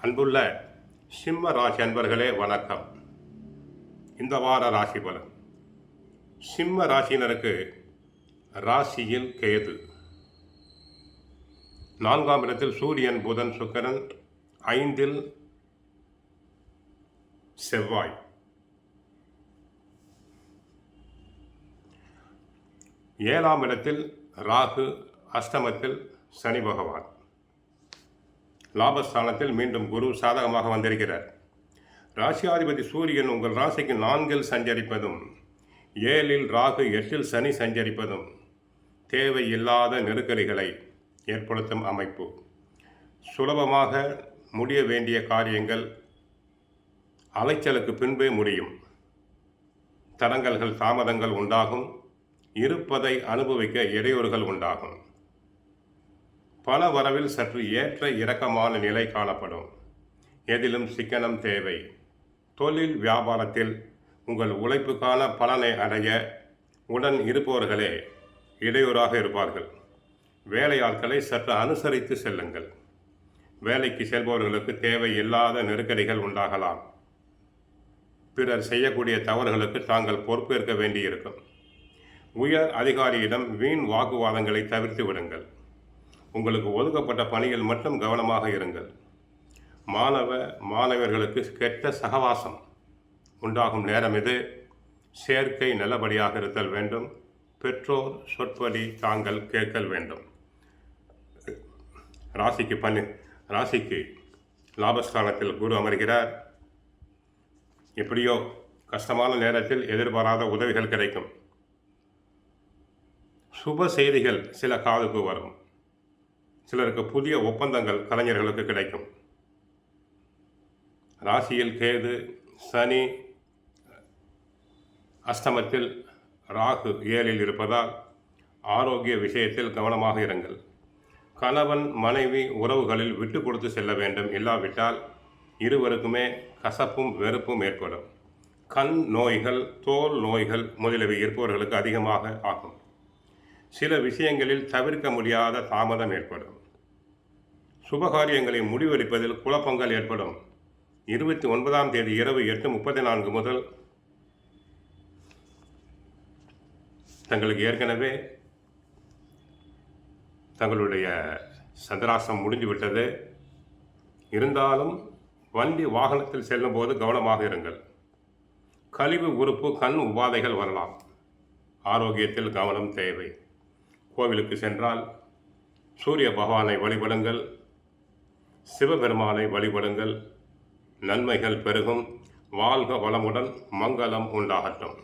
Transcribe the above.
அன்புள்ள சிம்ம ராசி அன்பர்களே வணக்கம். இந்த வார ராசி பலன். சிம்ம ராசியினருக்கு ராசியில் கேது, 4ஆம் இடத்தில் சூரியன், புதன், சுக்கிரன், 5இல் செவ்வாய், 7ஆம் இடத்தில் ராகு, அஷ்டமத்தில் சனி பகவான், லாபஸ்தானத்தில் மீண்டும் குரு சாதகமாக வந்திருக்கிறார். ராசியாதிபதி சூரியன் உங்கள் ராசிக்கு 4இல் சஞ்சரிப்பதும், 7இல் ராகு, 8இல் சனி சஞ்சரிப்பதும் தேவையில்லாத நெருக்கடிகளை ஏற்படுத்தும் அமைப்பு. சுலபமாக முடிய வேண்டிய காரியங்கள் அலைச்சலுக்கு பின்பே முடியும். தடங்கல்கள், தாமதங்கள் உண்டாகும். இருப்பதை அனுபவிக்க இடையூறுகள் உண்டாகும். பண வரவில் சற்று ஏற்ற இறக்கமான நிலை காணப்படும். எதிலும் சிக்கனம் தேவை. தொழில் வியாபாரத்தில் உங்கள் உழைப்புக்கான பலனை அடைய உடன் இருப்பவர்களே இடையூறாக இருப்பார்கள். வேலையாட்களை சற்று அனுசரித்து செல்லுங்கள். வேலைக்கு செல்பவர்களுக்கு தேவையில்லாத நெருக்கடிகள் உண்டாகலாம். பிறர் செய்யக்கூடிய தவறுகளுக்கு தாங்கள் பொறுப்பேற்க வேண்டியிருக்கும். உயர் அதிகாரியிடம் வீண் வாக்குவாதங்களை தவிர்த்து விடுங்கள். உங்களுக்கு ஒதுக்கப்பட்ட பணியில் மட்டும் கவனமாக இருங்கள். மாணவர்களுக்கு கெட்ட சகவாசம் உண்டாகும் நேரம் இது. சேர்க்கை நல்லபடியாக இருத்தல் வேண்டும். பெற்றோர் சொற்படி தாங்கள் கேட்கல் வேண்டும். ராசிக்கு லாபஸ்தானத்தில் குரு அமர்கிறார். எப்படியோ கஷ்டமான நேரத்தில் எதிர்பாராத உதவிகள் கிடைக்கும். சுப செய்திகள் சில காதுக்கு வரும். சிலருக்கு புதிய ஒப்பந்தங்கள் கலைஞர்களுக்கு கிடைக்கும். ராசியில் கேது, சனி அஷ்டமத்தில், ராகு 7இல் இருப்பதால் ஆரோக்கிய விஷயத்தில் கவனமாக இருங்கள். கணவன் மனைவி உறவுகளில் விட்டு கொடுத்து செல்ல வேண்டும். இல்லாவிட்டால் இருவருக்குமே கசப்பும் வெறுப்பும் ஏற்படும். கண் நோய்கள், தோல் நோய்கள் முதலியவை இருப்பவர்களுக்கு அதிகமாக ஆகும். சில விஷயங்களில் தவிர்க்க முடியாத தாமதம் ஏற்படும். சுபகாரியங்களை முடிவெடுப்பதில் குழப்பங்கள் ஏற்படும். 29ஆம் தேதி இரவு 8:34 முதல் தங்களுக்கு ஏற்கனவே தங்களுடைய சந்திராஷ்டம் முடிந்துவிட்டது. இருந்தாலும் வண்டி வாகனத்தில் செல்லும்போது கவனமாக இருங்கள். கழிவு உறுப்பு, கண் உபாதைகள் வரலாம். ஆரோக்கியத்தில் கவனம் தேவை. கோவிலுக்கு சென்றால் சூரிய பகவானை வழிபடுங்கள். சிவபெருமானை வழிபடுங்கள். நன்மைகள் பெருகும். வாழ்க வளமுடன். மங்களம் உண்டாகட்டும்.